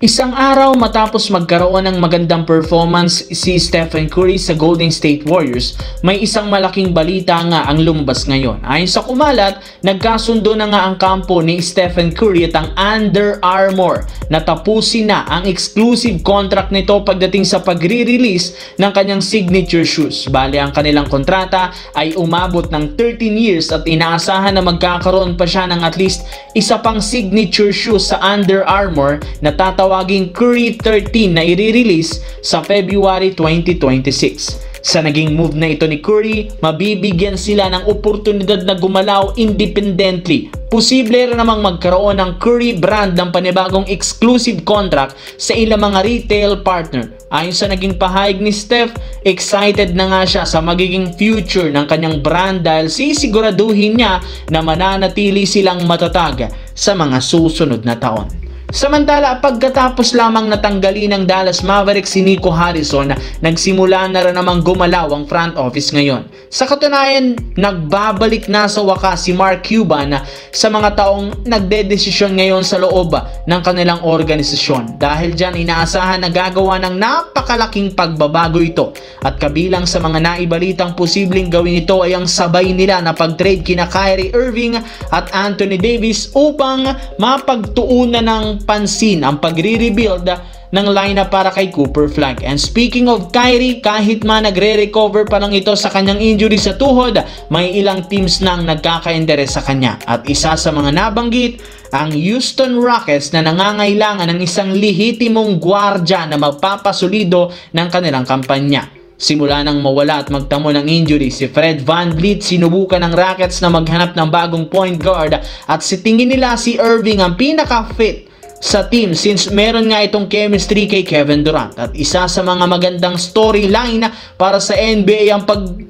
Isang araw matapos magkaroon ng magandang performance si Stephen Curry sa Golden State Warriors, may isang malaking balita nga ang lumabas ngayon. Ayon sa kumalat, nagkasundo na nga ang kampo ni Stephen Curry at ang Under Armour na tapusin na ang exclusive contract nito pagdating sa pagre-release ng kanyang signature shoes. Bale, ang kanilang kontrata ay umabot ng 13 years at inaasahan na magkakaroon pa siya ng at least isa pang signature shoes sa Under Armour na tatawaging Curry 13 na i-release sa February 2026. Sa naging move na ito ni Curry, mabibigyan sila ng oportunidad na gumalaw independently. Posible rin namang magkaroon ng Curry brand ng panibagong exclusive contract sa ilang mga retail partner. Ayon sa naging pahayag ni Steph, excited na nga siya sa magiging future ng kanyang brand dahil sisiguraduhin niya na mananatili silang matatag sa mga susunod na taon. Samantala, pagkatapos lamang natanggalin ng Dallas Mavericks si Nico Harrison, nagsimula na rin namang gumalaw ang front office ngayon. Sa katunayan, nagbabalik na sa wakas si Mark Cuban sa mga taong nagdedesisyon ngayon sa loob ng kanilang organisasyon. Dahil dyan, inaasahan na gagawa ng napakalaking pagbabago ito. At kabilang sa mga naibalitang posibleng gawin ito ay ang sabay nila na pag-trade kina Kyrie Irving at Anthony Davis upang mapagtuunan ng pansin ang pagre-rebuild ng lineup para kay Cooper Flag. And speaking of Kyrie, kahit man nagre-recover pa lang ito sa kanyang injury sa tuhod, may ilang teams nang nagkaka-interes sa kanya. At isa sa mga nabanggit, ang Houston Rockets na nangangailangan ng isang lehitimong gwardya na magpapasulido ng kanilang kampanya. Simula nang mawala at magtamo ng injury si Fred VanVleet, sinubukan ng Rockets na maghanap ng bagong point guard at sa tingin nila si Irving ang pinaka-fit sa team since meron nga itong chemistry kay Kevin Durant. At isa sa mga magandang storyline para sa NBA ang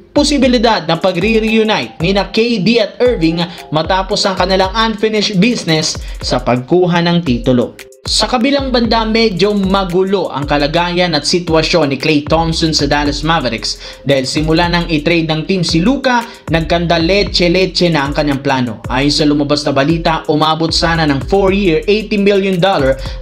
posibilidad na pagre-reunite ni na KD at Irving matapos ang kanilang unfinished business sa pagkuha ng titulo. Sa kabilang banda, medyo magulo ang kalagayan at sitwasyon ni Klay Thompson sa Dallas Mavericks dahil simula nang i-trade ng team si Luka, nagkanda leche-leche na ang kanyang plano. Ayon sa lumabas na balita, umabot sana ng 4-year, $80 million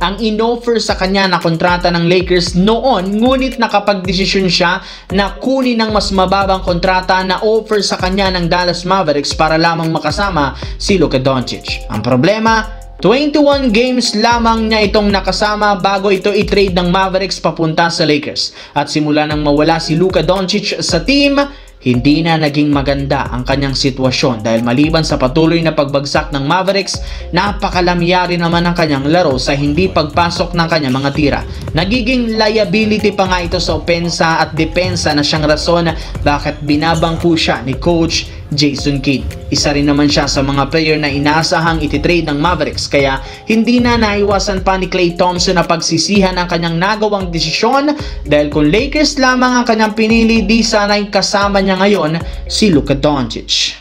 ang inoffer sa kanya na kontrata ng Lakers noon, ngunit nakapagdesisyon siya na kunin ng mas mababang kontrata na offer sa kanya ng Dallas Mavericks para lamang makasama si Luka Doncic. Ang problema, 21 games lamang niya itong nakasama bago ito i-trade ng Mavericks papunta sa Lakers. At simula nang mawala si Luka Doncic sa team, hindi na naging maganda ang kanyang sitwasyon dahil maliban sa patuloy na pagbagsak ng Mavericks, napakalamyari naman ang kanyang laro sa hindi pagpasok ng kanyang mga tira. Nagiging liability pa nga ito sa opensa at depensa na siyang rason bakit binabangko siya ni Coach Jason Kidd. Isa rin naman siya sa mga player na inaasahang ititrade ng Mavericks kaya hindi na naiwasan pa ni Klay Thompson na pagsisihan ang kanyang nagawang desisyon dahil kung Lakers lamang ang kanyang pinili, di sana'y kasama niya ngayon si Luka Doncic.